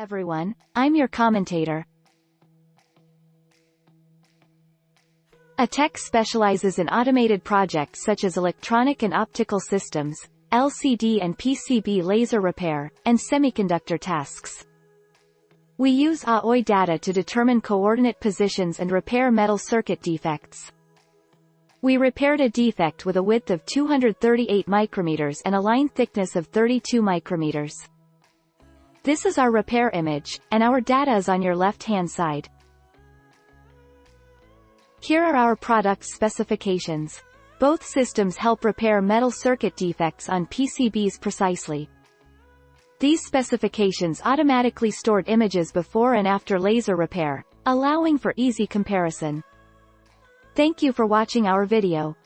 everyone, I'm your commentator. ATEC specializes in automated projects such as electronic and optical systems, LCD and PCB laser repair, and semiconductor tasks. We use ITRI data to determine coordinate positions and repair metal circuit defects. We repaired a defect with a width of 238 micrometers and a line thickness of 32 micrometers. This is our repair image, and our data is on your left-hand side. Here are our product specifications. Both systems help repair metal circuit defects on PCBs precisely. These specifications automatically stored images before and after laser repair, allowing for easy comparison. Thank you for watching our video.